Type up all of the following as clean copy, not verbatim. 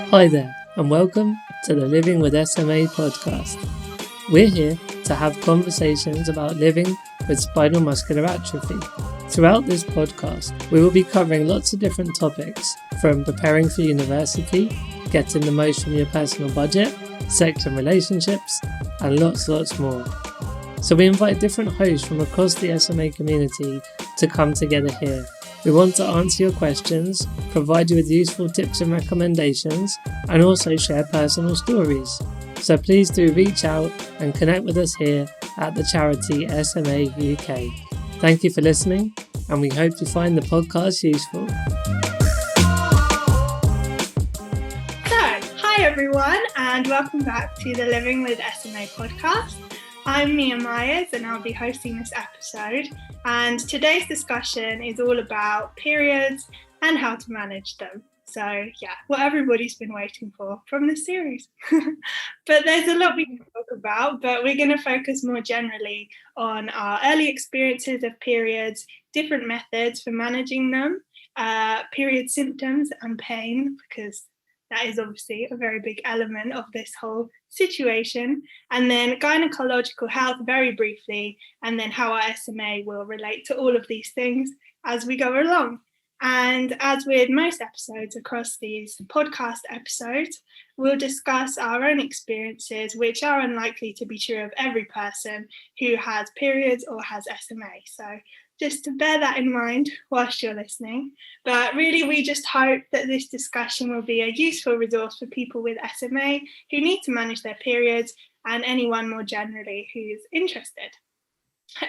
Hi there, and welcome to the Living with SMA podcast. We're here to have conversations about living with spinal muscular atrophy. Throughout this podcast, we will be covering lots of different topics, from preparing for university, getting the most from your personal budget, sex and relationships, and lots more. So we invite different hosts from across the SMA community to come together here. We want to answer your questions, provide you with useful tips and recommendations, and also share personal stories. So please do reach out and connect with us here at the charity SMA UK. Thank you for listening, and we hope you find the podcast useful. So, hi everyone, and welcome back to the Living with SMA podcast. I'm Mia Myers, and I'll be hosting this episode. And today's discussion is all about periods and how to manage them. So, what everybody's been waiting for from this series. But there's a lot we can talk about, but we're going to focus more generally on our early experiences of periods, different methods for managing them, period symptoms and pain, because that is obviously a very big element of this whole situation. And then gynecological health very briefly, and then how our SMA will relate to all of these things as we go along. And as with most episodes across these podcast episodes, we'll discuss our own experiences, which are unlikely to be true of every person who has periods or has SMA. So just to bear that in mind whilst you're listening. But really, we just hope that this discussion will be a useful resource for people with SMA who need to manage their periods, and anyone more generally who's interested.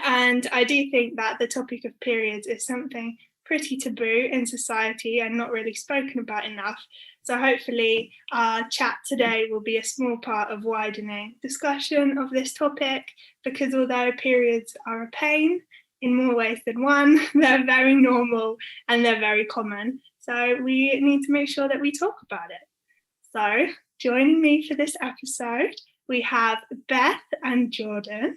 And I do think that the topic of periods is something pretty taboo in society and not really spoken about enough. So hopefully our chat today will be a small part of widening discussion of this topic, because although periods are a pain in more ways than one, they're very normal and they're very common. So we need to make sure that we talk about it. So joining me for this episode, we have Beth and Jordan.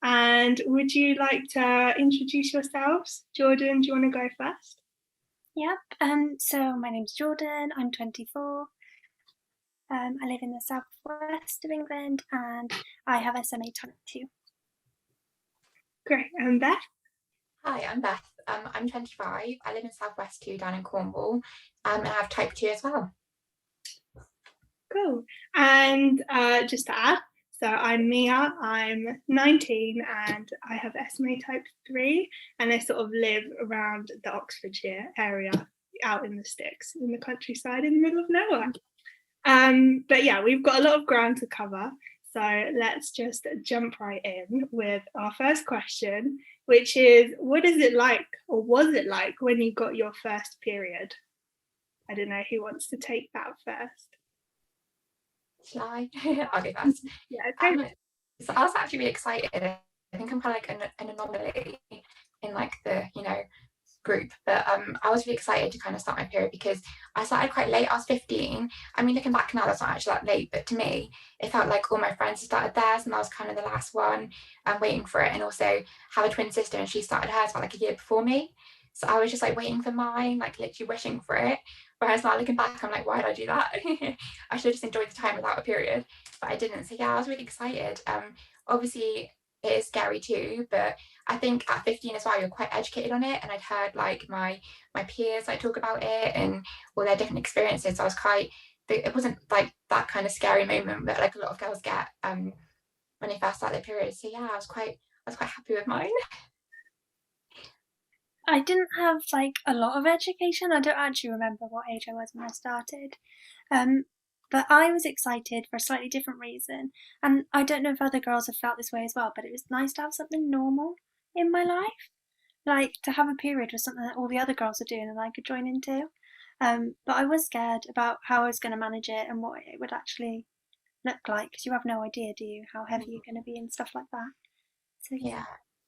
And would you like to introduce yourselves? Jordan, do you want to go first? Yep. So my name's Jordan. I'm 24. I live in the southwest of England, and I have SMA type 2. Great. And Beth? Hi, I'm Beth. I'm 25. I live in southwest too, down in Cornwall, and I have type 2 as well. Cool. And just to add, so I'm Mia, I'm 19, and I have SMA type 3, and I sort of live around the Oxfordshire area, out in the sticks, in the countryside, in the middle of nowhere. But we've got a lot of ground to cover, so let's just jump right in with our first question, which is, what is it like, or was it like, when you got your first period? I don't know who wants to take that first. Shall I? I'll go first. So I was actually really excited. I think I'm kind of like an anomaly in like the group, but I was really excited to kind of start my period because I started quite late. I was 15. I mean, looking back now, that's not actually that late, but to me it felt like all my friends had started theirs and I was kind of the last one waiting for it. And also have a twin sister, and she started hers about like a year before me, so I was just like waiting for mine, like literally wishing for it. Whereas now looking back, I'm like, why did I do that? I should have just enjoyed the time without a period, but I didn't. So I was really excited. Obviously it is scary too, but I think at 15 as well, you're quite educated on it, and I'd heard like my peers like talk about it and all their different experiences. So I was it wasn't like that kind of scary moment that like a lot of girls get when they first start their period. So I was quite happy with mine. I didn't have like a lot of education. I don't actually remember what age I was when I started. But I was excited for a slightly different reason. And I don't know if other girls have felt this way as well, but it was nice to have something normal in my life. Like, to have a period was something that all the other girls were doing and I could join into. But I was scared about how I was going to manage it and what it would actually look like, because you have no idea, do you, how heavy you're going to be and stuff like that. So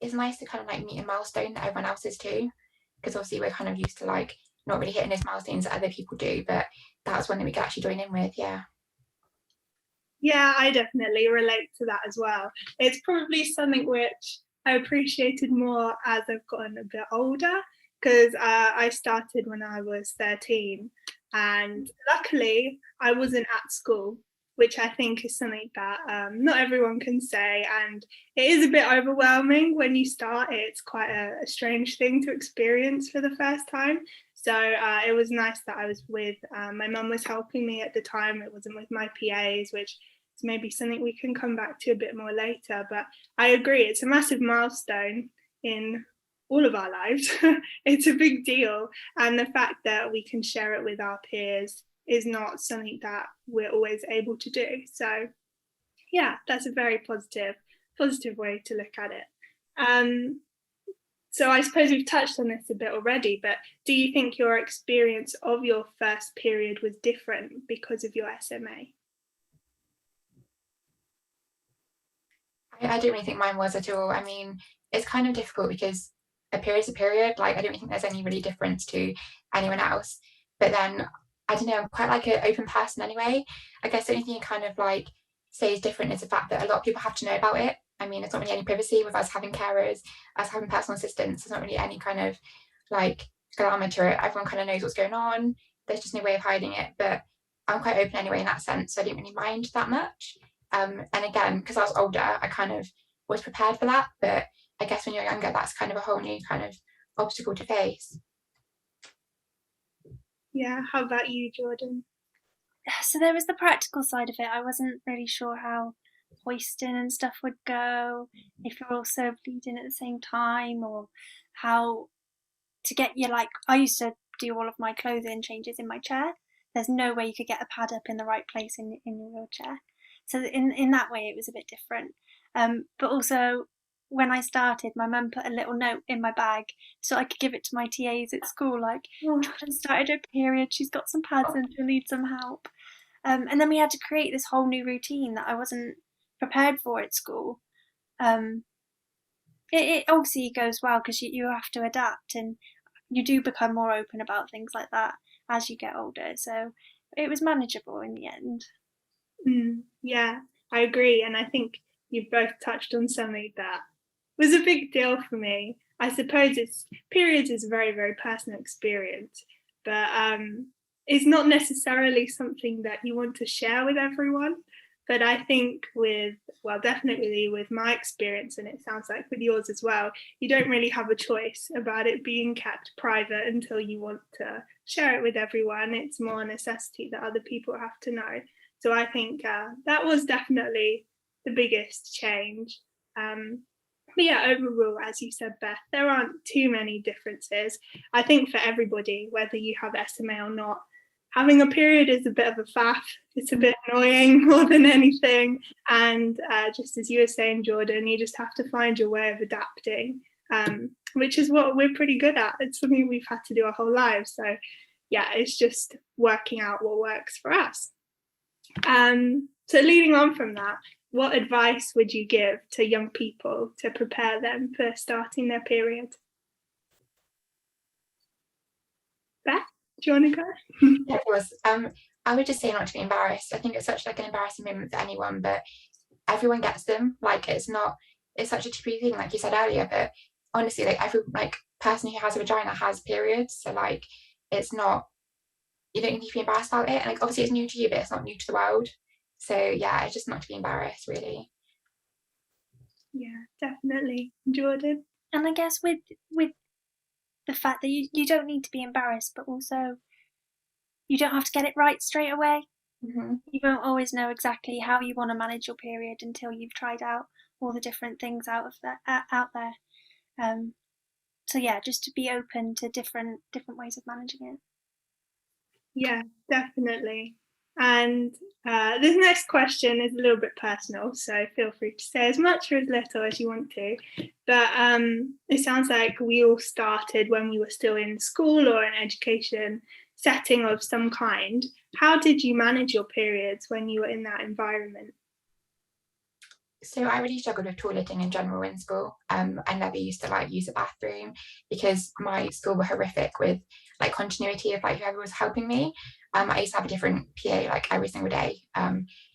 it's nice to kind of like meet a milestone that everyone else is too, because obviously we're kind of used to like not really hitting those milestones that other people do, but that was one that we could actually join in with. I definitely relate to that as well. It's probably something which I appreciated more as I've gotten a bit older, because I started when I was 13, and luckily I wasn't at school, which I think is something that not everyone can say, and it is a bit overwhelming when you start. It's quite a strange thing to experience for the first time. So it was nice that I was with, my mum was helping me at the time. It wasn't with my PAs, which is maybe something we can come back to a bit more later. But I agree, it's a massive milestone in all of our lives. It's a big deal. And the fact that we can share it with our peers is not something that we're always able to do. So yeah, that's a very positive way to look at it. So I suppose we've touched on this a bit already, but do you think your experience of your first period was different because of your SMA? I don't really think mine was at all. I mean, it's kind of difficult because a period's a period. Like, I don't really think there's any really difference to anyone else. But then, I don't know, I'm quite like an open person anyway. I guess the only thing you kind of like say is different is the fact that a lot of people have to know about it. I mean, it's not really any privacy with us having carers, us having personal assistants. There's not really any kind of like glamour to it. Everyone kind of knows what's going on. There's just no way of hiding it. But I'm quite open anyway in that sense, so I didn't really mind that much. And again, because I was older, I kind of was prepared for that. But I guess when you're younger, that's kind of a whole new kind of obstacle to face. Yeah, how about you, Jordan? So there was the practical side of it. I wasn't really sure how hoisting and stuff would go, if you're also bleeding at the same time, or how to get your, like, I used to do all of my clothing changes in my chair. There's no way you could get a pad up in the right place in your wheelchair. So in that way it was a bit different. But also when I started, my mum put a little note in my bag so I could give it to my TAs at school, like, Jordan started her period, she's got some pads and she'll need some help. And then we had to create this whole new routine that I wasn't prepared for at school. It obviously goes well because you have to adapt, and you do become more open about things like that as you get older. So it was manageable in the end. Yeah, I agree. And I think you've both touched on something that was a big deal for me. I suppose periods is a very, very personal experience, but it's not necessarily something that you want to share with everyone. But I think definitely with my experience, and it sounds like with yours as well, you don't really have a choice about it being kept private until you want to share it with everyone. It's more a necessity that other people have to know. So I think that was definitely the biggest change. But yeah, overall, as you said, Beth, there aren't too many differences. I think for everybody, whether you have SMA or not, having a period is a bit of a faff. It's a bit annoying more than anything. And just as you were saying, Jordan, you just have to find your way of adapting, which is what we're pretty good at. It's something we've had to do our whole lives. So yeah, it's just working out what works for us. So leading on from that, what advice would you give to young people to prepare them for starting their period? Beth, do you want to go? Yeah, of course. I would just say not to be embarrassed. I think it's such like an embarrassing moment for anyone, but everyone gets them. Like it's such a taboo thing, like you said earlier, but honestly, like every person who has a vagina has periods. So like it's not, you don't need to be embarrassed about it. And like obviously it's new to you, but it's not new to the world. So yeah, it's just not to be embarrassed, really. Yeah, definitely. Jordan? And I guess with the fact that you don't need to be embarrassed, but also you don't have to get it right straight away. Mm-hmm. You won't always know exactly how you want to manage your period until you've tried out all the different things out there. So yeah, just to be open to different ways of managing it. Yeah, definitely. And this next question is a little bit personal, so feel free to say as much or as little as you want to. But it sounds like we all started when we were still in school or an education setting of some kind. How did you manage your periods when you were in that environment? So I really struggled with toileting in general in school. I never used to use a bathroom because my school were horrific with continuity of whoever was helping me. I used to have a different PA every single day,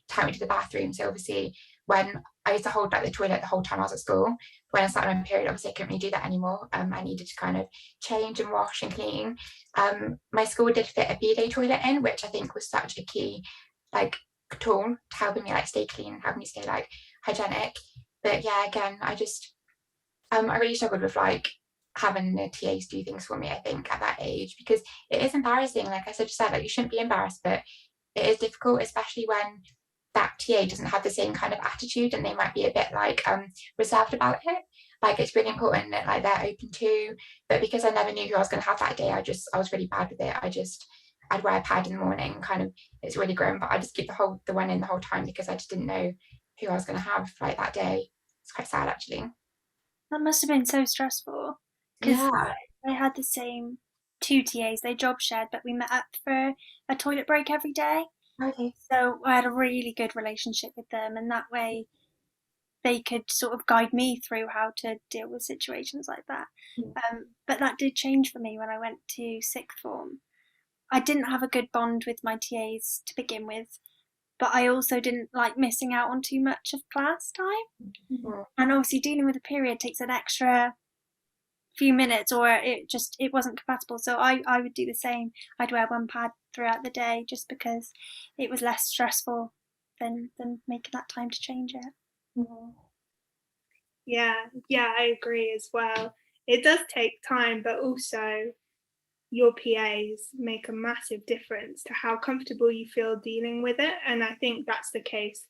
take me to the bathroom. So obviously when I used to hold like the toilet the whole time I was at school. When I started my period, obviously I couldn't really do that anymore. I needed to kind of change and wash and clean. My school did fit a bidet toilet in, which I think was such a key like tool to helping me like stay clean, helping me stay like hygienic. But yeah, again, I really struggled with like having the TAs do things for me, I think, at that age, because it is embarrassing. Like I just said, like you shouldn't be embarrassed, but it is difficult, especially when that TA doesn't have the same kind of attitude and they might be a bit like reserved about it. Like it's really important that like they're open to, but because I never knew who I was going to have that day, I was really bad with it. I'd wear a pad in the morning, kind of, it's really grim, but I just keep the one in the whole time because I just didn't know who I was going to have like that day. It's quite sad actually. That must have been so stressful, because Yeah. I had the same two TAs. They job shared, but we met up for a toilet break every day. Okay. So I had a really good relationship with them, and that way they could sort of guide me through how to deal with situations like that. But that did change for me when I went to sixth form. I didn't have a good bond with my TAs to begin with, but I also didn't like missing out on too much of class time. Mm-hmm. And obviously dealing with a period takes an extra few minutes, or it wasn't compatible. So I would do the same. I'd wear one pad throughout the day just because it was less stressful than making that time to change it. Mm-hmm. Yeah, I agree as well. It does take time, but also your PAs make a massive difference to how comfortable you feel dealing with it. And I think that's the case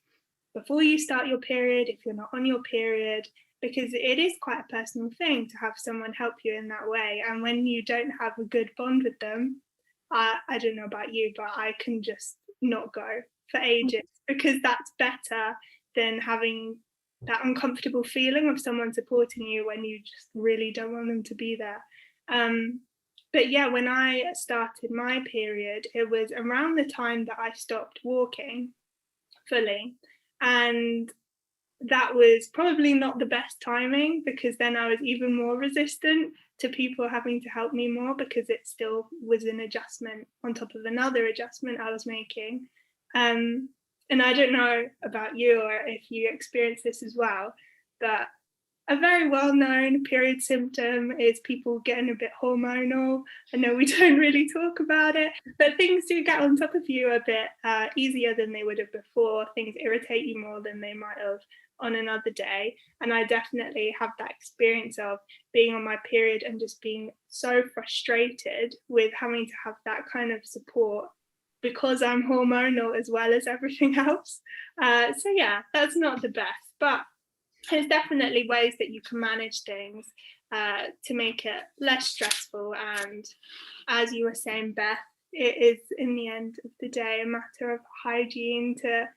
before you start your period, if you're not on your period, because it is quite a personal thing to have someone help you in that way. And when you don't have a good bond with them, I don't know about you, but I can just not go for ages, because that's better than having that uncomfortable feeling of someone supporting you when you just really don't want them to be there. But yeah, when I started my period, it was around the time that I stopped walking fully. And that was probably not the best timing, because then I was even more resistant to people having to help me more, because it still was an adjustment on top of another adjustment I was making. And I don't know about you or if you experience this as well, but a very well-known period symptom is people getting a bit hormonal. I know we don't really talk about it, but things do get on top of you a bit easier than they would have before. Things irritate you more than they might have on another day. And I definitely have that experience of being on my period and just being so frustrated with having to have that kind of support, because I'm hormonal as well as everything else. So yeah, that's not the best, but there's definitely ways that you can manage things to make it less stressful. And as you were saying, Beth, it is in the end of the day a matter of hygiene to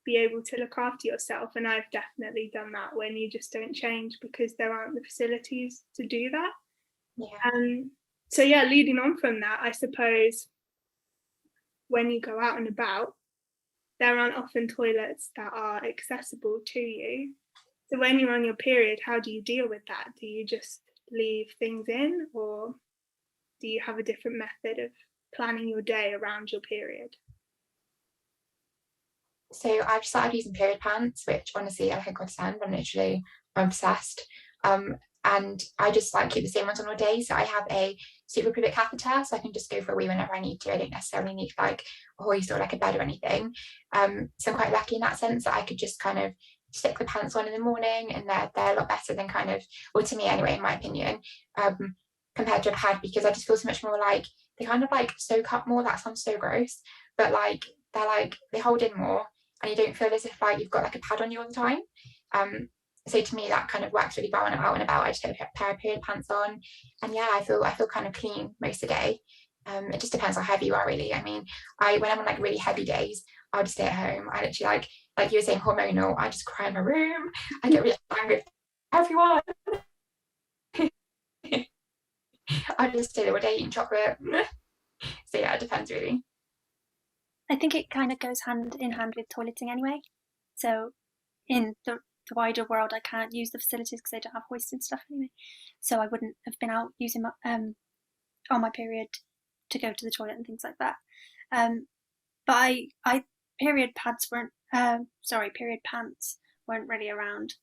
be able to look after yourself. And I've definitely done that when you just don't change because there aren't the facilities to do that. Yeah. So yeah, leading on from that, I suppose when you go out and about, there aren't often toilets that are accessible to you. So when you're on your period, how do you deal with that? Do you just leave things in, or do you have a different method of planning your day around your period? So I've started using period pants, which honestly I think godsend. I'm obsessed. And I just like keep the same ones on all day. So I have a super pubic catheter, so I can just go for a wee whenever I need to. I don't necessarily need like a hoist or like a bed or anything. So I'm quite lucky in that sense that I could just kind of stick the pants on in the morning, and they're a lot better than kind of, or to me anyway, in my opinion, compared to a pad, because I just feel so much more like they kind of like soak up more. That sounds so gross, but like they hold in more, and you don't feel as if like you've got like a pad on you all the time. So to me that kind of works really well when I'm out and about. I just get a pair of period pants on, and yeah, I feel kind of clean most of the day. It just depends how heavy you are, really. I mean, when I'm on like really heavy days, I'll just stay at home. I literally like you were saying, hormonal, I just cry in my room. I get really angry with everyone. I just stay there all day eating chocolate. So yeah, it depends really. I think it kind of goes hand in hand with toileting anyway. So in the wider world, I can't use the facilities because they don't have hoists and stuff anyway. So I wouldn't have been out using my, on my period to go to the toilet and things like that. But period pants weren't really around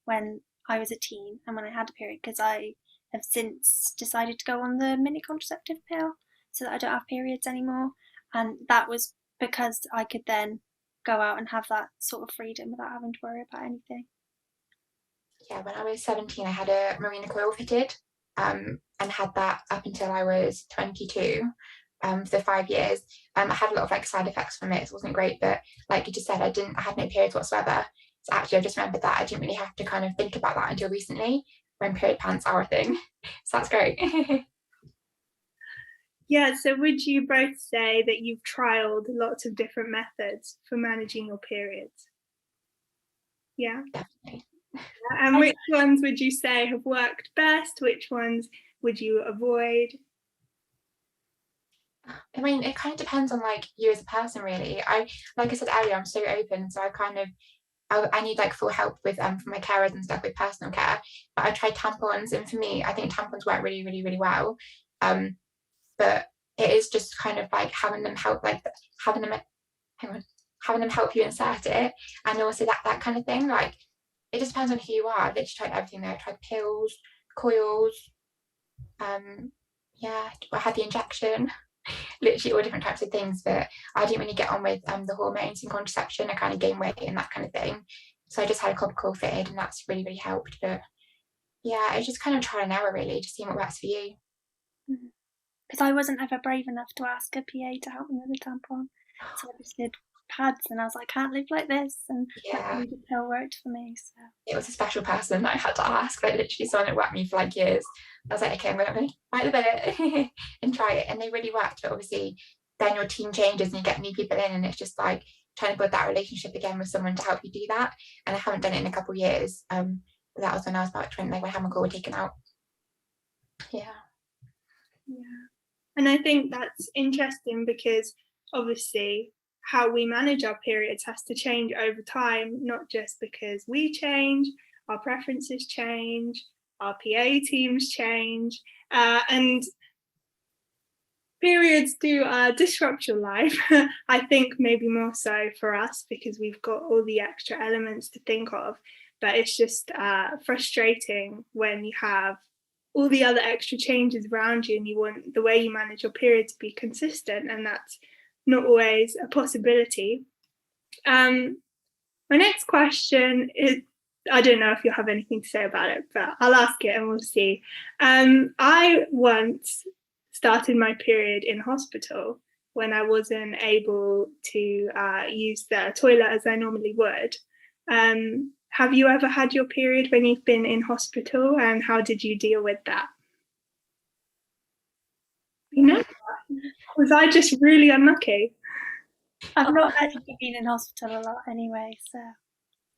when I was a teen and when I had a period, because I have since decided to go on the mini contraceptive pill so that I don't have periods anymore. And that was because I could then go out and have that sort of freedom without having to worry about anything. Yeah, when I was 17, I had a marina coil fitted, and had that up until I was 22, for 5 years. I had a lot of like side effects from it. It wasn't great, but like you just said, I had no periods whatsoever. So actually, I just remembered that I didn't really have to kind of think about that until recently, when period pants are a thing. So that's great. Yeah, so would you both say that you've trialed lots of different methods for managing your periods? Yeah. Definitely. And which ones would you say have worked best? Which ones would you avoid? I mean, it kind of depends on like you as a person, really. Like I said earlier, I'm so open, so I need like full help with from my carers and stuff with personal care. But I tried tampons, and for me, I think tampons work really, really, really well. But it is just kind of like having them help, like having them help you insert it, and also that kind of thing. Like it just depends on who you are. I literally tried everything there. I tried pills, coils, yeah, I had the injection, literally all different types of things. But I didn't really get on with the hormones and contraception. I kind of gained weight and that kind of thing. So I just had a copper coil fitted, and that's really, really helped. But yeah, it's just kind of trial and error, really, just seeing what works for you. Because I wasn't ever brave enough to ask a PA to help me with a tampon. So I just did pads, and I was like, I can't live like this. And Yeah, the pill worked for me. So it was a special person that I had to ask, like literally someone that worked me for like years. I was like, okay, I'm going to bite the bullet and try it. And they really worked. But obviously, then your team changes and you get new people in, and it's just like trying to build that relationship again with someone to help you do that. And I haven't done it in a couple of years. But that was when I was about 20, like when Hammer were taken out. Yeah. And I think that's interesting because obviously how we manage our periods has to change over time, not just because we change, our preferences change, our PA teams change, and periods do disrupt your life. I think maybe more so for us because we've got all the extra elements to think of, but it's just frustrating when you have all the other extra changes around you and you want the way you manage your period to be consistent, and that's not always a possibility. My next question is, I don't know if you'll have anything to say about it, but I'll ask it and we'll see. I once started my period in hospital when I wasn't able to use the toilet as I normally would. Have you ever had your period when you've been in hospital, and how did you deal with that? You know, was I just really unlucky? I've not actually been in hospital a lot anyway, so.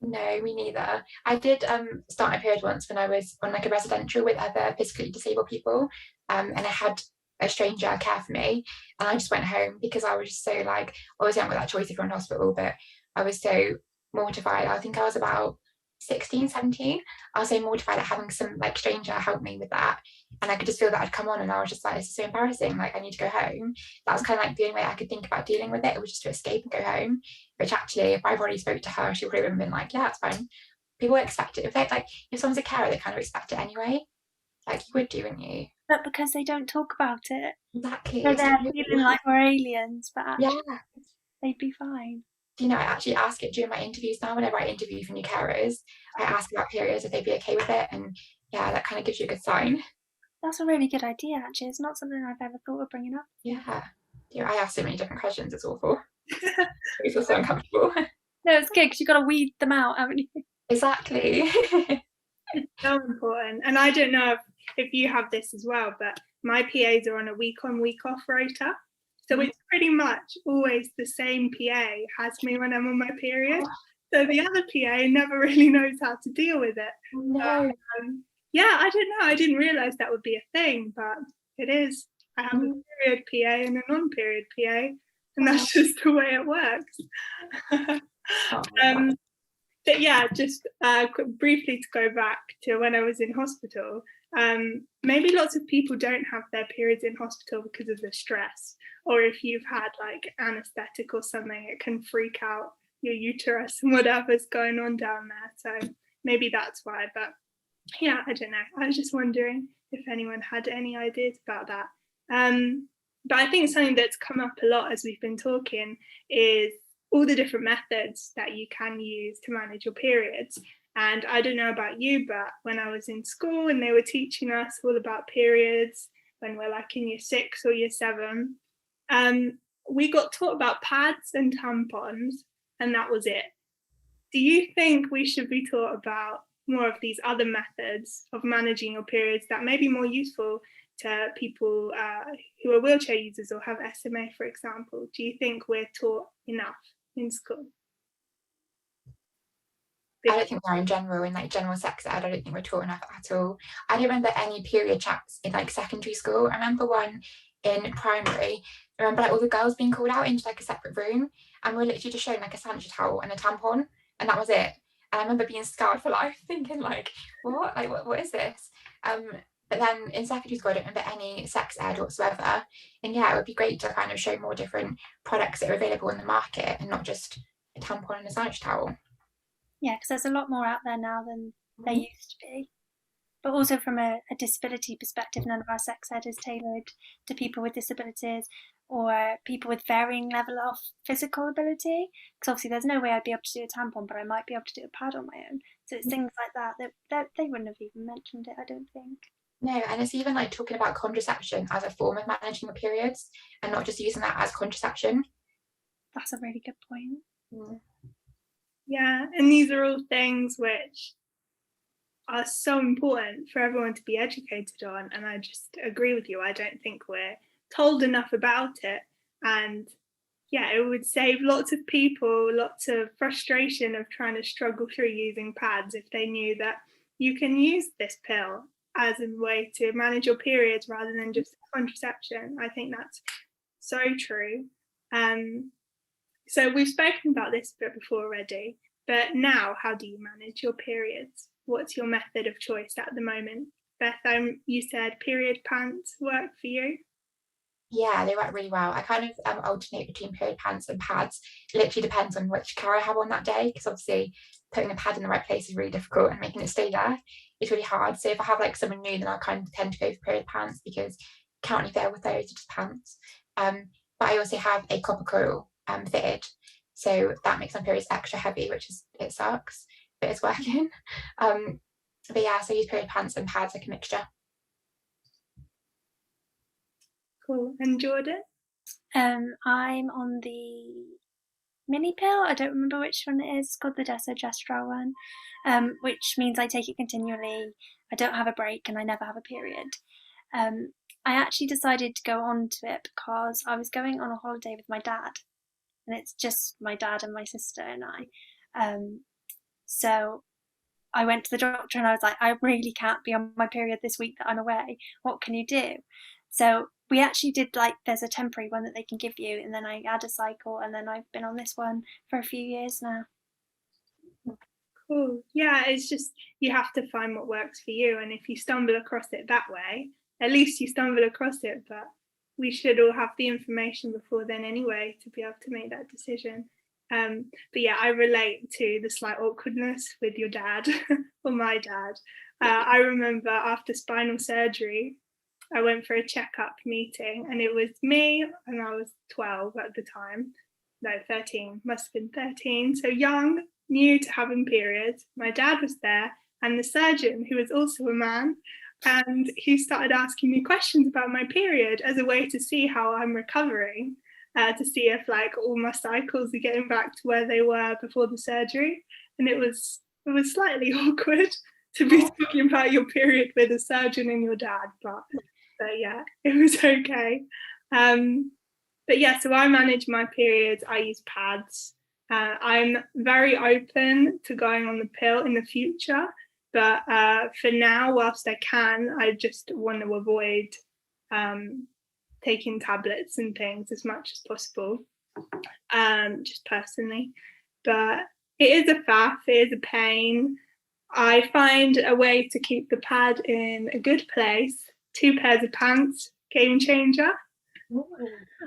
No, me neither. I did start my period once when I was on like a residential with other physically disabled people, and I had a stranger care for me, and I just went home because I was just so like, obviously I haven't got that choice if you're in hospital, but I was so mortified. I think I was about 16, 17. I was so mortified at having some like stranger help me with that, and I could just feel that I'd come on, and I was just like, this is so embarrassing, like I need to go home. That was kind of like the only way I could think about dealing with it. It was just to escape and go home, which actually if I've already spoke to her, she would have been like, yeah, it's fine. People expect it. If they like, if someone's a carer, they kind of expect it anyway, like you would do, wouldn't you? But because they don't talk about it, Exactly. so they're feeling like we're aliens, but actually Yeah, they'd be fine. you know, I actually ask it during my interviews now. Whenever I interview for new carers, I ask about periods, if they'd be okay with it, and yeah, that kind of gives you a good sign. That's a really good idea, actually. It's not something I've ever thought of bringing up. Yeah, I ask so many different questions. It's awful. It feels so uncomfortable. No, it's good because you've got to weed them out, haven't you? Exactly. It's so important. And I don't know if you have this as well, but my PAs are on a week on, week off rota. So it's pretty much always the same PA has me when I'm on my period. So the other PA never really knows how to deal with it. No. Yeah, I don't know. I didn't realise that would be a thing, but it is. I have a period PA and a non-period PA, and that's just the way it works. But yeah, just briefly to go back to when I was in hospital, maybe lots of people don't have their periods in hospital because of the stress, or if you've had like anaesthetic or something, it can freak out your uterus and whatever's going on down there. So maybe that's why. But yeah, I don't know. I was just wondering if anyone had any ideas about that. But I think something that's come up a lot as we've been talking is all the different methods that you can use to manage your periods. And I don't know about you, but when I was in school and they were teaching us all about periods, when we're like in year 6 or year 7, we got taught about pads and tampons, and that was it. Do you think we should be taught about more of these other methods of managing your periods that may be more useful to people who are wheelchair users or have SMA, for example? Do you think we're taught enough in school? I don't think we are in general, in like general sex ed. I don't think we're taught enough at all. I don't remember any period chats in like secondary school. I remember one in primary. I remember like all the girls being called out into like a separate room, and we were literally just shown like a sanitary towel and a tampon, and that was it. And I remember being scarred for life, thinking like, what is this? But then in secondary school, I don't remember any sex ed whatsoever. And yeah, it would be great to kind of show more different products that are available in the market and not just a tampon and a sanitary towel. Yeah, because there's a lot more out there now than there used to be. But also from a disability perspective, none of our sex ed is tailored to people with disabilities or people with varying level of physical ability. Because obviously there's no way I'd be able to do a tampon, but I might be able to do a pad on my own. So it's things like that they wouldn't have even mentioned it, I don't think. No, and it's even like talking about contraception as a form of managing your periods and not just using that as contraception. That's a really good point. Yeah, and these are all things which are so important for everyone to be educated on, and I just agree with you. I don't think we're told enough about it, and yeah, it would save lots of people lots of frustration of trying to struggle through using pads if they knew that you can use this pill as a way to manage your periods rather than just contraception. I think that's so true. So we've spoken about this a bit before already, but now how do you manage your periods? What's your method of choice at the moment? Beth, you said period pants work for you? Yeah, they work really well. I kind of alternate between period pants and pads. It literally depends on which care I have on that day, because obviously putting a pad in the right place is really difficult and making it stay there is really hard. So if I have like someone new, then I kind of tend to go for period pants because you can't really fail with those, they're just pants. But I also have a copper coil fitted, so that makes my periods extra heavy, it sucks, but it's working. But yeah, so I use period pants and pads, like a mixture. Cool. And Jordan? I'm on the mini pill. I don't remember which one it is. It's called the desogestrel one, which means I take it continually. I don't have a break and I never have a period. I actually decided to go on to it because I was going on a holiday with my dad, and it's just my dad and my sister and I. So I went to the doctor and I was like, I really can't be on my period this week that I'm away. What can you do? So we actually did there's a temporary one that they can give you, and then I had a cycle, and then I've been on this one for a few years now. Cool. Yeah, it's just you have to find what works for you, and if you stumble across it that way, at least you stumble across it, but we should all have the information before then anyway to be able to make that decision. But yeah, I relate to the slight awkwardness with your dad or my dad. I remember after spinal surgery, I went for a checkup meeting, and it was me, and I was 12 at the time. No, 13, must have been 13. So young, new to having periods. My dad was there, and the surgeon, who was also a man, and he started asking me questions about my period as a way to see how I'm recovering, to see if all my cycles are getting back to where they were before the surgery. And it was slightly awkward to be talking about your period with a surgeon and your dad, but yeah, it was okay. But yeah, so I manage my periods. I use pads. I'm very open to going on the pill in the future, but for now, whilst I can, I just want to avoid taking tablets and things as much as possible, just personally. But it is a faff, it is a pain. I find a way to keep the pad in a good place. 2 pairs of pants, game changer.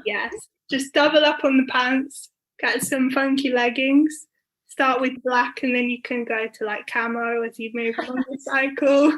Yes, just double up on the pants, get some funky leggings. Start with black and then you can go to like camo as you move along the cycle.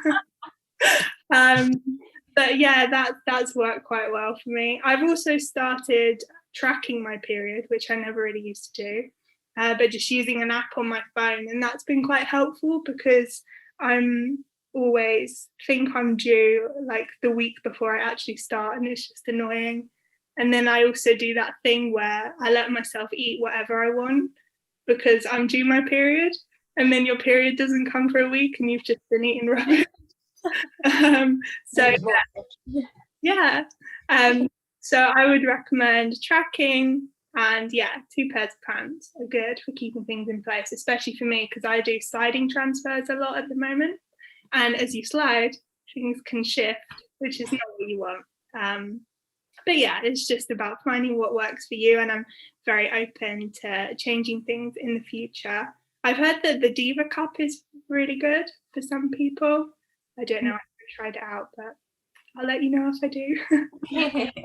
But yeah, that's worked quite well for me. I've also started tracking my period, which I never really used to do, but just using an app on my phone, and that's been quite helpful because I'm always think I'm due like the week before I actually start, and it's just annoying. And then I also do that thing where I let myself eat whatever I want because I'm due my period, and then your period doesn't come for a week and you've just been eating rubbish. So yeah, so I would recommend tracking, and yeah, 2 pairs of pants are good for keeping things in place, especially for me because I do sliding transfers a lot at the moment, and as you slide, things can shift, which is not what you want. But yeah, it's just about finding what works for you, and I'm very open to changing things in the future. I've heard that the Diva Cup is really good for some people. I don't know, I haven't tried it out, but I'll let you know if I do.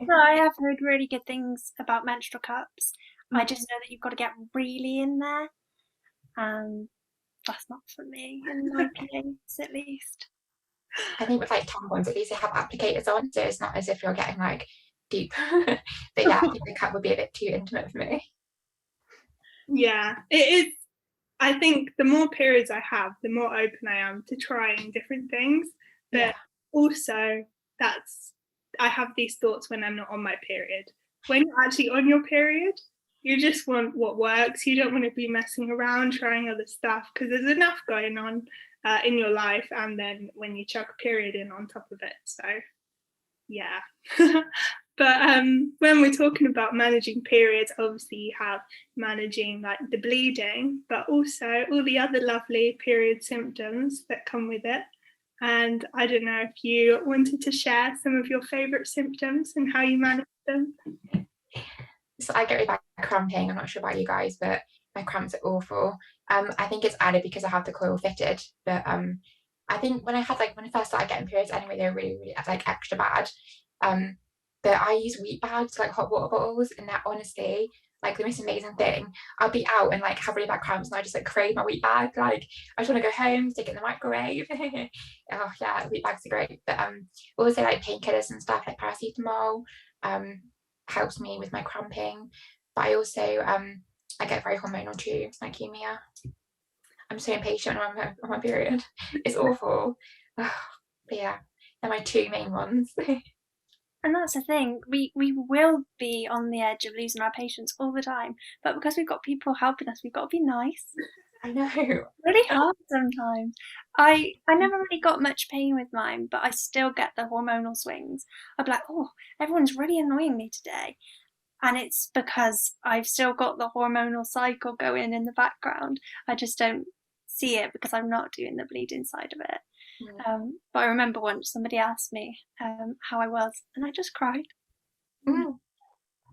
No, I have heard really good things about menstrual cups. I just know that you've got to get really in there. That's not for me, in my case, at least. I think with like tampons, at least they have applicators on, so it's not as if you're getting like deep. But yeah, I think the cup would be a bit too intimate for me. Yeah, it is. I think the more periods I have, the more open I am to trying different things. But also, I have these thoughts when I'm not on my period. When you're actually on your period, you just want what works. You don't want to be messing around trying other stuff because there's enough going on in your life, and then when you chuck a period in on top of it. So yeah. But when we're talking about managing periods, obviously you have managing like the bleeding, but also all the other lovely period symptoms that come with it. And I don't know if you wanted to share some of your favourite symptoms and how you manage them. So I get really bad cramping. I'm not sure about you guys, but my cramps are awful. I think it's added because I have the coil fitted, but I think when I first started getting periods anyway, they were really, really like extra bad. But I use wheat bags, like hot water bottles, and that honestly, like the most amazing thing. I'll be out and like have really bad cramps, and I just like crave my wheat bag. Like I just want to go home, stick it in the microwave. Oh yeah, wheat bags are great. But also like painkillers and stuff like paracetamol helps me with my cramping. But I also I get very hormonal too, like leukemia. I'm so impatient when I'm on my period. It's awful. But yeah, they're my 2 main ones. And that's the thing, we will be on the edge of losing our patience all the time, but because we've got people helping us, we've got to be nice. I know. Really hard sometimes. I never really got much pain with mine, but I still get the hormonal swings. I'd be like, oh, everyone's really annoying me today. And it's because I've still got the hormonal cycle going in the background. I just don't see it because I'm not doing the bleeding side of it. But I remember once somebody asked me how I was, and I just cried.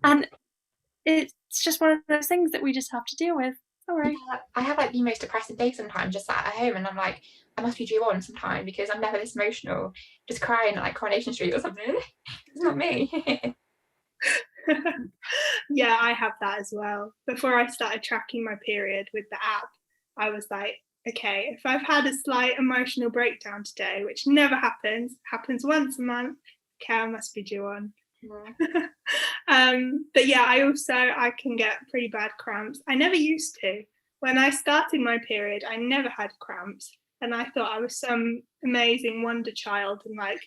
And it's just one of those things that we just have to deal with. Sorry. Yeah, I have like the most depressing day sometimes, just sat at home, and I'm like, I must be due on sometime because I'm never this emotional, just crying at like Coronation Street or something. It's not me. Yeah, I have that as well. Before I started tracking my period with the app, I was like, okay, if I've had a slight emotional breakdown today, which never happens once a month, okay, I must be due on. But yeah, I can get pretty bad cramps. I never used to. When I started my period, I never had cramps, and I thought I was some amazing wonder child, and like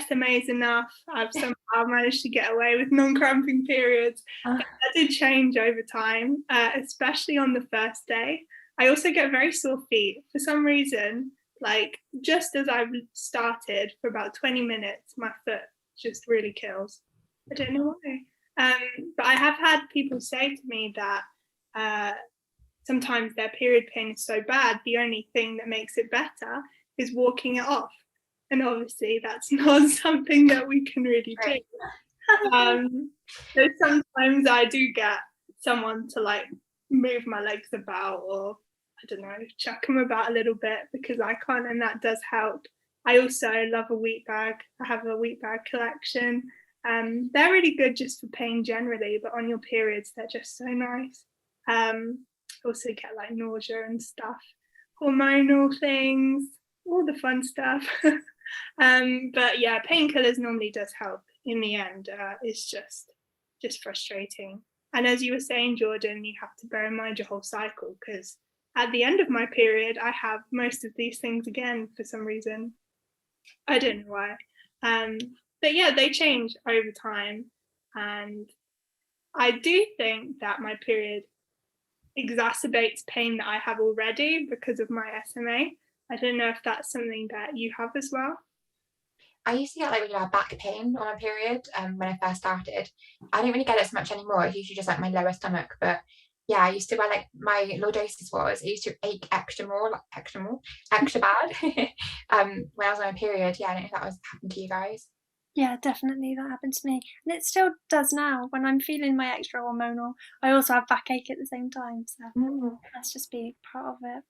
SMA is enough. I've somehow managed to get away with non-cramping periods. That did change over time, especially on the first day. I also get very sore feet for some reason. Like just as I've started for about 20 minutes, my foot just really kills. I don't know why. But I have had people say to me that sometimes their period pain is so bad, the only thing that makes it better is walking it off. And obviously that's not something that we can really do. So sometimes I do get someone to like move my legs about, or I don't know, chuck them about a little bit because I can't, and that does help. I also love a wheat bag. I have a wheat bag collection. They're really good just for pain generally, but on your periods they're just so nice. Also get like nausea and stuff, hormonal things, all the fun stuff. But yeah, painkillers normally does help in the end. It's just frustrating. And as you were saying, Jordan, you have to bear in mind your whole cycle, because at the end of my period, I have most of these things again for some reason. I don't know why. But yeah, they change over time. And I do think that my period exacerbates pain that I have already because of my SMA. I don't know if that's something that you have as well. I used to get like really bad back pain on my period when I first started. I don't really get it so much anymore. It's usually just like my lower stomach. But yeah, I used to, where like my lordosis was, it used to ache extra bad when I was on my period. Yeah, I don't know if that was happened to you guys. Yeah, definitely, that happened to me. And it still does now. When I'm feeling my extra hormonal, I also have backache at the same time. So that's just be part of it.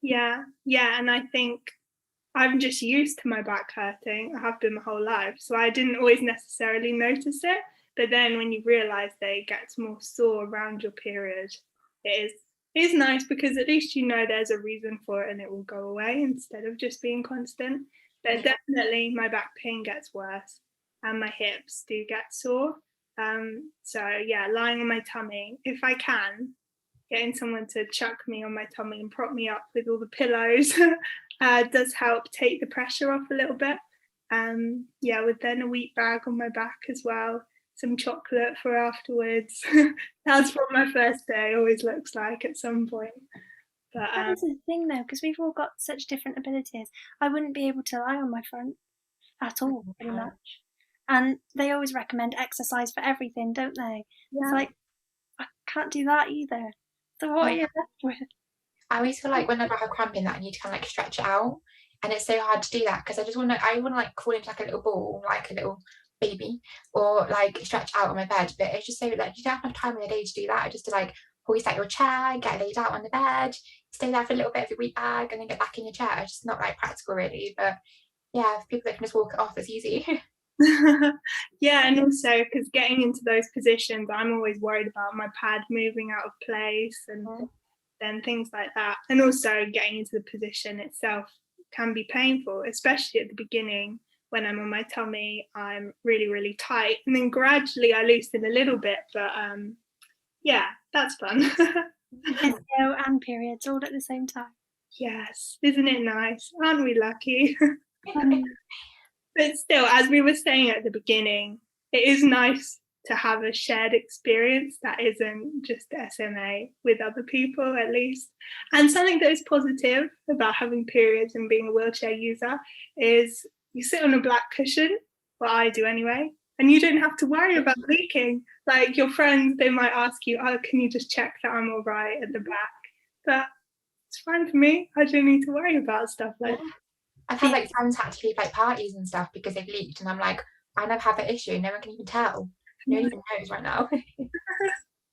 Yeah, and I think I'm just used to my back hurting. I have been my whole life, so I didn't always necessarily notice it. But then when you realise that it gets more sore around your period, it is nice, because at least you know there's a reason for it and it will go away instead of just being constant. But definitely my back pain gets worse and my hips do get sore. So yeah, lying on my tummy, if I can, getting someone to chuck me on my tummy and prop me up with all the pillows does help take the pressure off a little bit. Yeah, with then a wheat bag on my back as well, some chocolate for afterwards. That's what my first day always looks like at some point. But that is the thing though, because we've all got such different abilities. I wouldn't be able to lie on my front at all, pretty much. And they always recommend exercise for everything, don't they? Yeah. It's like, I can't do that either. So what are you left with? I always feel like whenever I have cramping that I need to kind of like stretch it out, and it's so hard to do that because I want to like crawl into like a little ball, like a little baby, or like stretch out on my bed. But it's just so like you don't have enough time in the day to do that. Just to like hoist out your chair, get laid out on the bed, stay there for a little bit of your wheat bag, and then get back in your chair. It's just not like practical really. But yeah, if people that can just walk it off, it's easy. Yeah, and also because getting into those positions, I'm always worried about my pad moving out of place and then things like that. And also getting into the position itself can be painful, especially at the beginning. When I'm on my tummy, I'm really, really tight, and then gradually I loosen a little bit. But yeah, that's fun. Physio and periods all at the same time. Yes, isn't it nice? Aren't we lucky? But still, as we were saying at the beginning, it is nice to have a shared experience that isn't just SMA with other people, at least. And something that is positive about having periods and being a wheelchair user is you sit on a black cushion, well, I do anyway, and you don't have to worry about leaking. Like your friends, they might ask you, oh, can you just check that I'm all right at the back? But it's fine for me. I don't need to worry about stuff like that. I've had like friends had to leave like parties and stuff because they've leaked, and I'm like, I never had that issue. No one can even tell. No one even knows right now.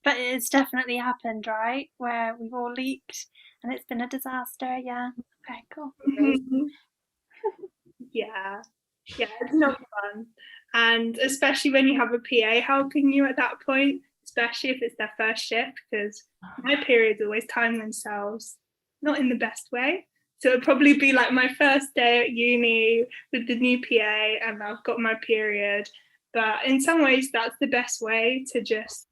But it's definitely happened, right? Where we've all leaked and it's been a disaster. Yeah. Okay, cool. Yeah, it's not fun. And especially when you have a PA helping you at that point, especially if it's their first shift, because my periods always time themselves not in the best way. So it'd probably be like my first day at uni with the new PA and I've got my period. But in some ways, that's the best way to just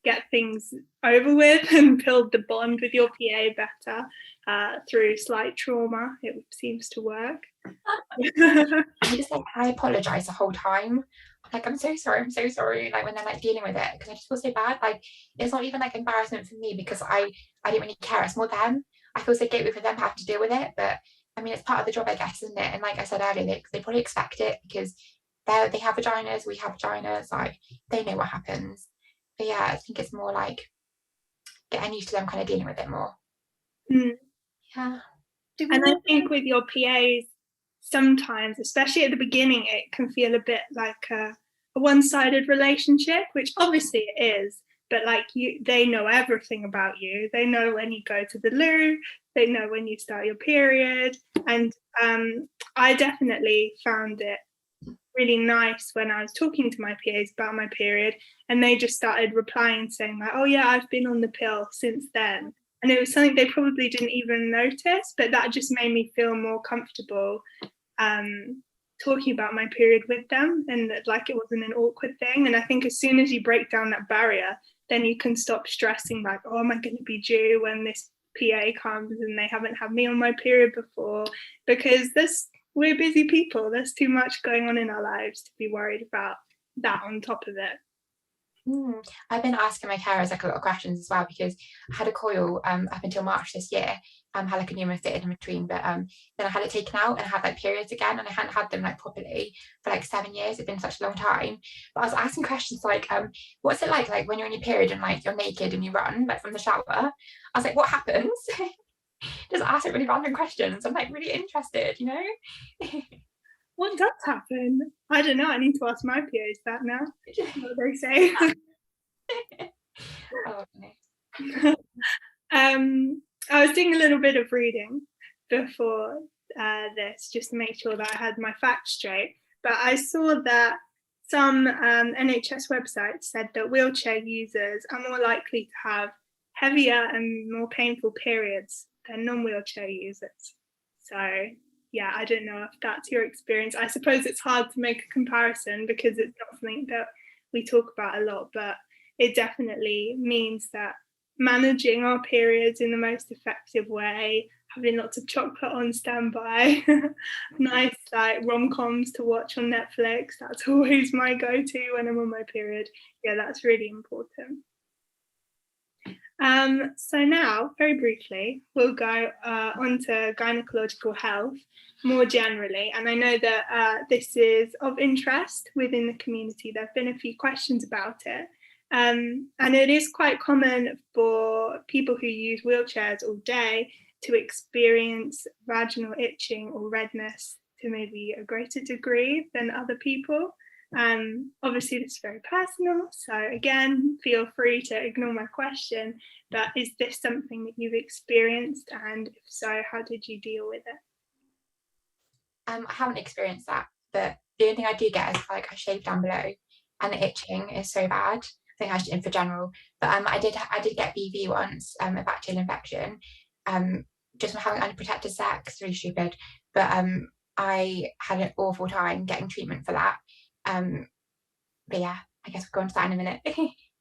get things over with and build the bond with your PA better through slight trauma. It seems to work. I apologise the whole time. Like, I'm so sorry. Like when they're like dealing with it, because I just feel so bad. Like it's not even like embarrassment for me because I didn't really care. It's more them. I feel so guilty for them to have to deal with it. But I mean, it's part of the job, I guess, isn't it? And like I said earlier, they probably expect it because they have vaginas, we have vaginas. Like they know what happens. But yeah, I think it's more like getting used to them kind of dealing with it more. Yeah. And I think with your PAs, sometimes, especially at the beginning, it can feel a bit like a one-sided relationship, which obviously it is. But like they know everything about you. They know when you go to the loo. They know when you start your period. And I definitely found it really nice when I was talking to my PAs about my period, and they just started replying saying like, oh yeah, I've been on the pill since then. And it was something they probably didn't even notice, but that just made me feel more comfortable talking about my period with them, and like it wasn't an awkward thing. And I think as soon as you break down that barrier, then you can stop stressing like, oh, am I going to be due when this PA comes and they haven't had me on my period before? Because we're busy people. There's too much going on in our lives to be worried about that on top of it. I've been asking my carers like a lot of questions as well, because I had a coil up until March this year, had like a pneumo fitted in between, but then I had it taken out and I had like periods again, and I hadn't had them like properly for like 7 years. It's been such a long time. But I was asking questions like, what's it like when you're in your period and like you're naked and you run like from the shower? I was like, what happens? Just asking really random questions. I'm like really interested, you know. What does happen? I don't know. I need to ask my PAs that now. What they say. Oh, no. I was doing a little bit of reading before this just to make sure that I had my facts straight. But I saw that some NHS websites said that wheelchair users are more likely to have heavier and more painful periods than non-wheelchair users. So yeah, I don't know if that's your experience. I suppose it's hard to make a comparison because it's not something that we talk about a lot, but it definitely means that managing our periods in the most effective way, having lots of chocolate on standby, nice like rom-coms to watch on Netflix, that's always my go-to when I'm on my period. Yeah, that's really important. So now, very briefly, we'll go on to gynecological health more generally. And I know that this is of interest within the community. There have been a few questions about it. And it is quite common for people who use wheelchairs all day to experience vaginal itching or redness to maybe a greater degree than other people. Obviously this is very personal, so again, feel free to ignore my question, but is this something that you've experienced, and if so, how did you deal with it? I haven't experienced that, but the only thing I do get is like I shave down below and the itching is so bad. I think I should in for general, but I did get BV once, a bacterial infection, just from having unprotected sex. Really stupid, but I had an awful time getting treatment for that. But yeah, I guess we'll go on to that in a minute.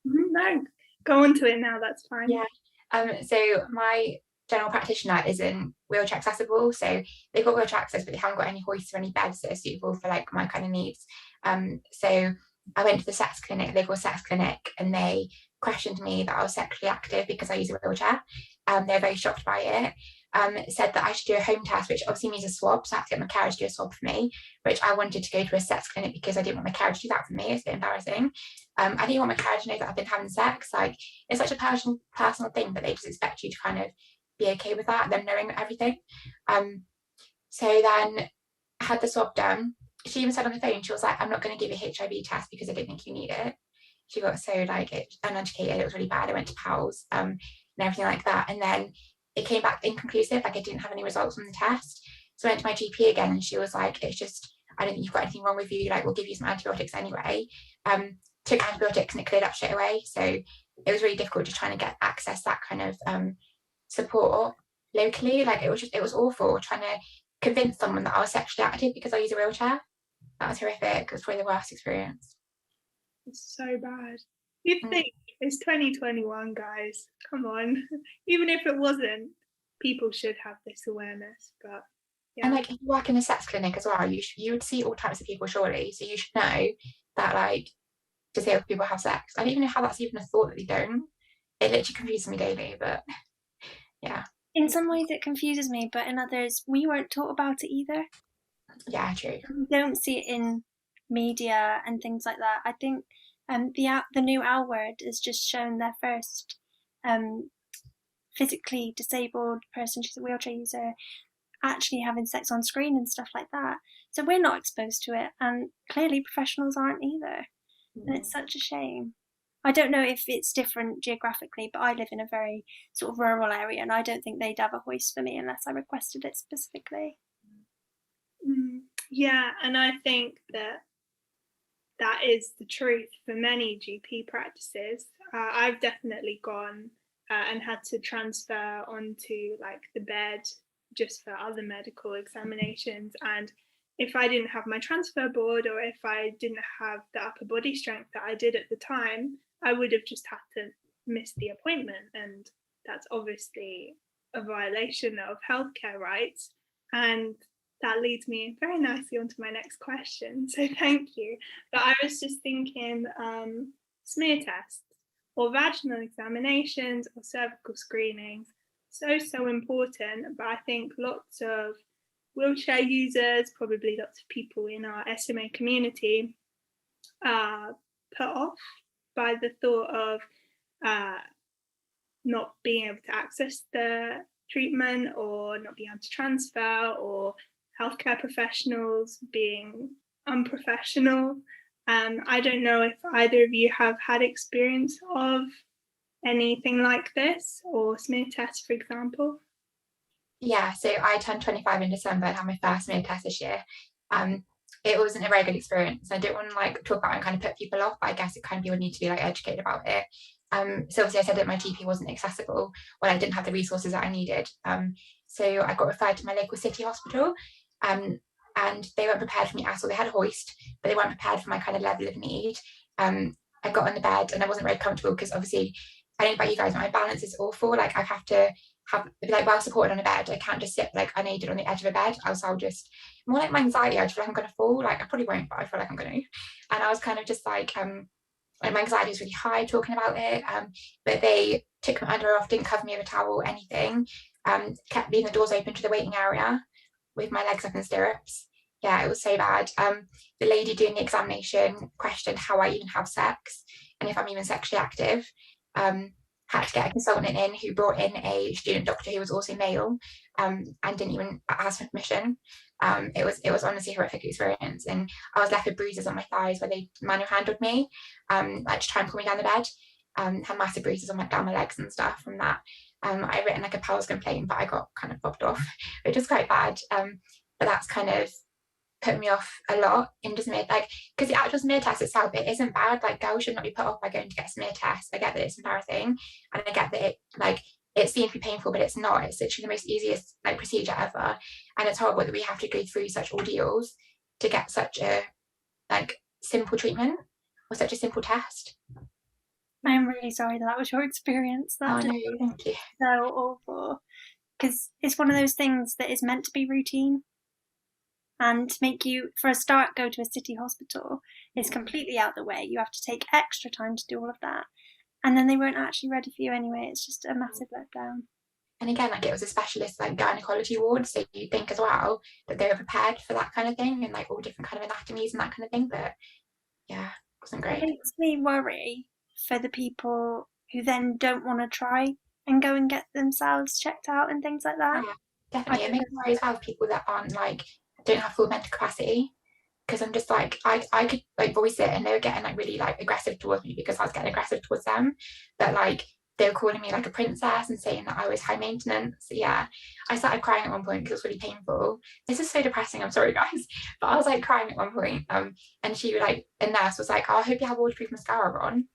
No, go on to it now, that's fine. Yeah. So my general practitioner isn't wheelchair accessible, so they've got wheelchair access, but they haven't got any hoists or any beds that are suitable for like my kind of needs. So I went to the sex clinic, local sex clinic, and they questioned me that I was sexually active because I use a wheelchair. They're very shocked by it. Said that I should do a home test, which obviously means a swab, so I have to get my carer to do a swab for me, which I wanted to go to a sex clinic because I didn't want my carer to do that for me. It's a bit embarrassing. I didn't want my carer to know that I've been having sex. Like, it's such a personal thing that they just expect you to kind of be okay with that, them knowing everything. So then I had the swab done. She even said on the phone, she was like, I'm not going to give you a HIV test because I don't think you need it. She got so like uneducated, it was really bad. I went to PALS and everything like that, and then it came back inconclusive, like I didn't have any results from the test. So I went to my GP again, and she was like, it's just, I don't think you've got anything wrong with you, like we'll give you some antibiotics anyway. Took antibiotics and it cleared up straight away. So it was really difficult just trying to get access that kind of support locally. Like it was awful trying to convince someone that I was sexually active because I use a wheelchair. That was horrific. It was probably the worst experience. It's so bad. You'd think it's 2021, guys. Come on. Even if it wasn't, people should have this awareness. But yeah. And like, if you work in a sex clinic as well, you would see all types of people surely. So you should know that like disabled people have sex. I don't even know how that's even a thought that they don't. It literally confuses me daily, but yeah. In some ways it confuses me, but in others we weren't taught about it either. Yeah, true. We don't see it in media and things like that. I think the new L Word has just shown their first physically disabled person, she's a wheelchair user, actually having sex on screen and stuff like that. So we're not exposed to it, and clearly professionals aren't either. And it's such a shame. I don't know if it's different geographically, but I live in a very sort of rural area, and I don't think they'd have a hoist for me unless I requested it specifically. Yeah, and I think that that is the truth for many GP practices. I've definitely gone and had to transfer onto like the bed just for other medical examinations, and if I didn't have my transfer board, or if I didn't have the upper body strength that I did at the time, I would have just had to miss the appointment, and that's obviously a violation of healthcare rights. And that leads me very nicely onto my next question, so thank you. But I was just thinking, smear tests or vaginal examinations or cervical screenings, so important, but I think lots of wheelchair users, probably lots of people in our SMA community, are put off by the thought of not being able to access the treatment, or not being able to transfer, or healthcare professionals being unprofessional. I don't know if either of you have had experience of anything like this, or smear tests, for example. Yeah, so I turned 25 in December and had my first smear test this year. It wasn't a very good experience. I don't want to like talk about it and kind of put people off, but I guess it kind of people need to be like educated about it. So obviously I said that my GP wasn't accessible when I didn't have the resources that I needed. So I got referred to my local city hospital, and they weren't prepared for me at all. They had a hoist, but they weren't prepared for my kind of level of need. I got on the bed and I wasn't very comfortable because obviously, I don't know about you guys, but my balance is awful. Like I have to be like well supported on a bed. I can't just sit like unaided on the edge of a bed, else I'll just, more like my anxiety, I just feel like I'm gonna fall. Like I probably won't, but I feel like I'm gonna. And I was kind of just like my anxiety was really high talking about it. But they took my underwear off, didn't cover me with a towel or anything, kept leaving the doors open to the waiting area with my legs up in stirrups. Yeah, it was so bad. The lady doing the examination questioned how I even have sex and if I'm even sexually active. Had to get a consultant in who brought in a student doctor who was also male, and didn't even ask for permission. It was honestly a horrific experience, and I was left with bruises on my thighs where they manual handled me, like to try and pull me down the bed. Had massive bruises on down my legs and stuff from that. I'd written like a PALS complaint, but I got kind of bobbed off, which was quite bad. But that's kind of put me off a lot in just smear, like, because the actual smear test itself, it isn't bad. Like girls should not be put off by going to get a smear test. I get that it's embarrassing, and I get that it seems to be painful, but it's not. It's literally the most easiest like procedure ever, and it's horrible that we have to go through such ordeals to get such a like simple treatment or such a simple test. I am really sorry that was your experience. That's no, thank you. So awful, because it's one of those things that is meant to be routine. And to make you, for a start, go to a city hospital is completely out the way. You have to take extra time to do all of that. And then they weren't actually ready for you anyway. It's just a massive letdown. And again, like it was a specialist like gynecology ward, so you think as well that they were prepared for that kind of thing and like all different kind of anatomies and that kind of thing. But yeah, it wasn't great. It makes me worry for the people who then don't want to try and go and get themselves checked out and things like that. Yeah, definitely. It makes me worry as well of people that aren't like, don't have full mental capacity, because I'm just like I could like voice it and they were getting like really like aggressive towards me because I was getting aggressive towards them, but like they were calling me like a princess and saying that I was high maintenance. Yeah, I started crying at one point because it was really painful. This is so depressing, I'm sorry guys, but I was like crying at one point, and she like, a nurse was like, oh, I hope you have waterproof mascara on,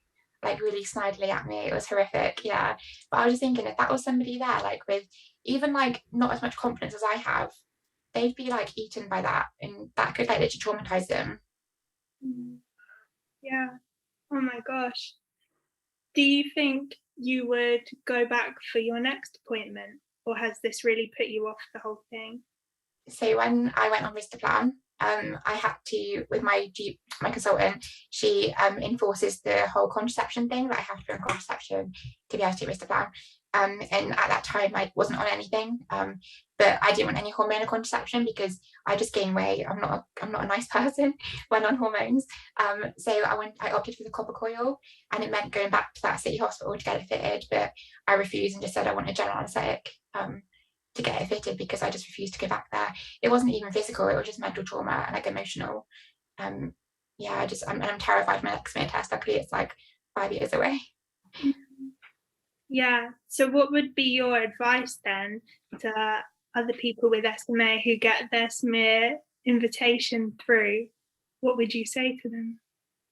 like really snidely at me. It was horrific. Yeah, but I was just thinking, if that was somebody there like with even like not as much confidence as I have, they'd be like eaten by that, and that could like literally traumatize them. Yeah. Oh my gosh. Do you think you would go back for your next appointment, or has this really put you off the whole thing? So when I went on Ristaplan, I had to, with my consultant, she enforces the whole contraception thing, that I have to be on contraception to be able to take Ristaplan. And at that time I wasn't on anything, but I didn't want any hormonal contraception because I just gained weight. I'm not a nice person when on hormones. So I opted for the copper coil, and it meant going back to that city hospital to get it fitted, but I refused and just said I want a general anaesthetic to get it fitted, because I just refused to go back there. It wasn't even physical, it was just mental trauma and like emotional. Yeah, I'm terrified of my next smear test. Luckily it's like 5 years away. Yeah, so what would be your advice then to other people with SMA who get their smear invitation through? What would you say to them?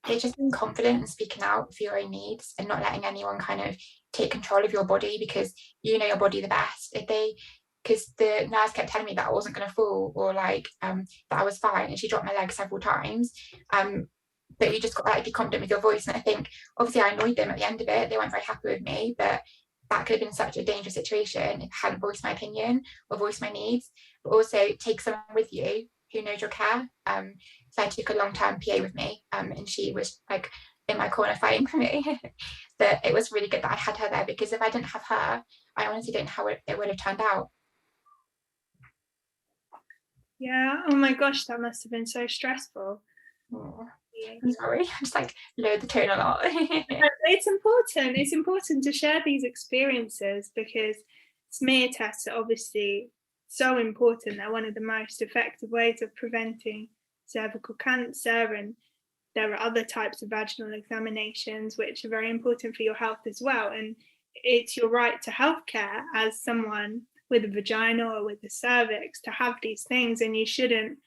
it's just being confident and speaking out for your own needs and not letting anyone kind of take control of your body, because you know your body the best. Because the nurse kept telling me that I wasn't going to fall, or like that I was fine, and she dropped my leg several times. But you just got to like be confident with your voice. And I think obviously I annoyed them at the end of it. They weren't very happy with me, but that could have been such a dangerous situation if I hadn't voiced my opinion or voiced my needs. But also take someone with you who knows your care. So I took a long-term PA with me, and she was like in my corner fighting for me. But it was really good that I had her there, because if I didn't have her, I honestly don't know how it would have turned out. Yeah. Oh my gosh, that must have been so stressful. Oh, I'm sorry. I just like lowered the tone a lot. It's important. It's important to share these experiences, because smear tests are obviously so important. They're one of the most effective ways of preventing cervical cancer, and there are other types of vaginal examinations which are very important for your health as well. And it's your right to healthcare as someone with a vagina or with the cervix to have these things, and you shouldn't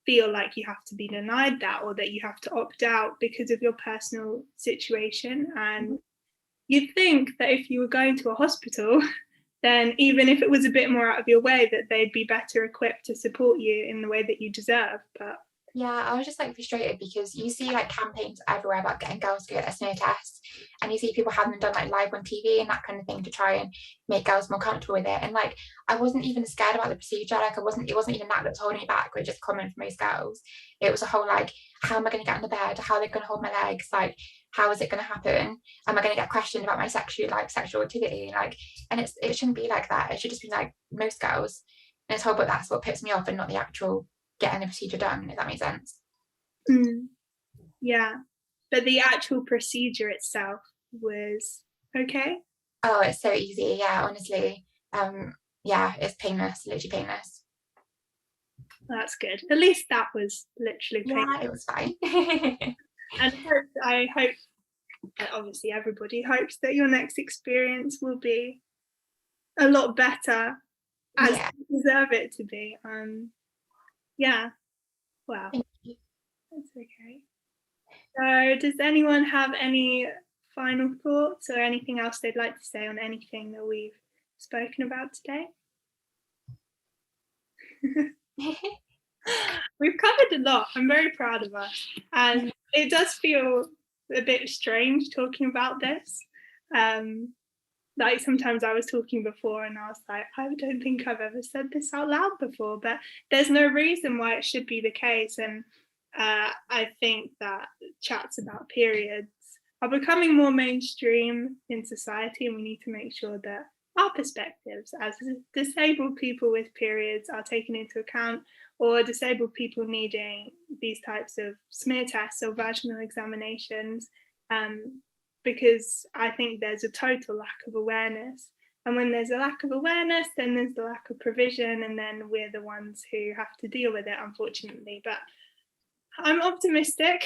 feel like you have to be denied that, or that you have to opt out because of your personal situation. And you'd think that if you were going to a hospital, then even if it was a bit more out of your way, that they'd be better equipped to support you in the way that you deserve. But yeah, I was just like frustrated, because you see like campaigns everywhere about getting girls to get a smear test, and you see people having them done like live on TV and that kind of thing to try and make girls more comfortable with it. And like I wasn't even scared about the procedure. Like it wasn't even that was holding me back, which is common for most girls. It was a whole like, how am I going to get in the bed? How are they going to hold my legs? Like, how is it going to happen? Am I going to get questioned about my sexual activity? Like, and it shouldn't be like that. It should just be like most girls. And it's horrible. That's what puts me off, and not the actual getting the procedure done, if that makes sense. Yeah, but the actual procedure itself was okay. Oh, it's so easy. Yeah, honestly. Yeah, it's painless, literally painless. That's good. At least that was literally painless. Yeah, it was fine. And I hope, obviously everybody hopes that your next experience will be a lot better, as you deserve it to be. Yeah, well, that's okay. So does anyone have any final thoughts or anything else they'd like to say on anything that we've spoken about today? We've covered a lot. I'm very proud of us, and it does feel a bit strange talking about this. Like sometimes I was talking before and I was like, I don't think I've ever said this out loud before, but there's no reason why it should be the case. And I think that chats about periods are becoming more mainstream in society, and we need to make sure that our perspectives as disabled people with periods are taken into account, or disabled people needing these types of smear tests or vaginal examinations, because I think there's a total lack of awareness. And when there's a lack of awareness, then there's the lack of provision, and then we're the ones who have to deal with it, unfortunately. But I'm optimistic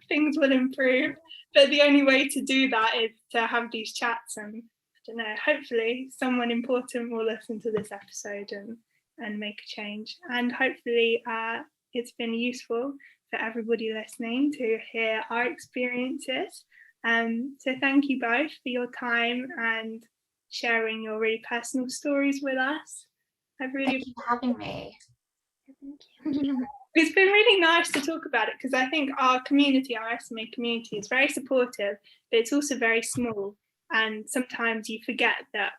things will improve, but the only way to do that is to have these chats, and I don't know, hopefully someone important will listen to this episode and make a change. And hopefully it's been useful for everybody listening to hear our experiences. So thank you both for your time and sharing your really personal stories with us. Thank you for having me. Thank you. It's been really nice to talk about it, because I think our community, our SMA community, is very supportive, but it's also very small. And sometimes you forget that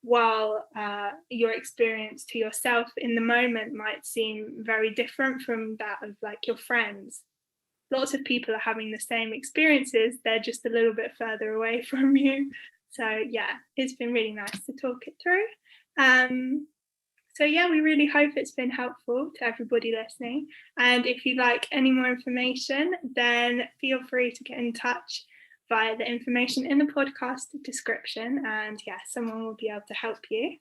while your experience to yourself in the moment might seem very different from that of like your friends, lots of people are having the same experiences. They're just a little bit further away from you. So yeah, it's been really nice to talk it through. So yeah, we really hope it's been helpful to everybody listening. And if you'd like any more information, then feel free to get in touch via the information in the podcast description. And yeah, someone will be able to help you.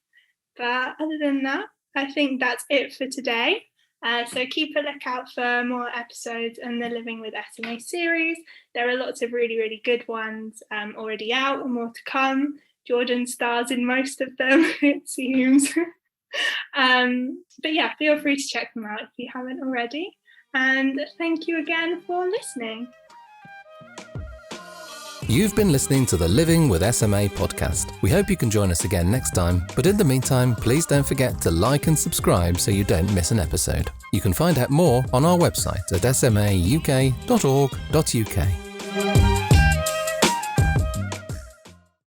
But other than that, I think that's it for today. So keep a lookout for more episodes in the Living with SMA series. There are lots of really, really good ones already out, and more to come. Jordan stars in most of them, it seems. But yeah, feel free to check them out if you haven't already. And thank you again for listening. You've been listening to the Living with SMA podcast. We hope you can join us again next time, but in the meantime, please don't forget to like and subscribe so you don't miss an episode. You can find out more on our website at smauk.org.uk.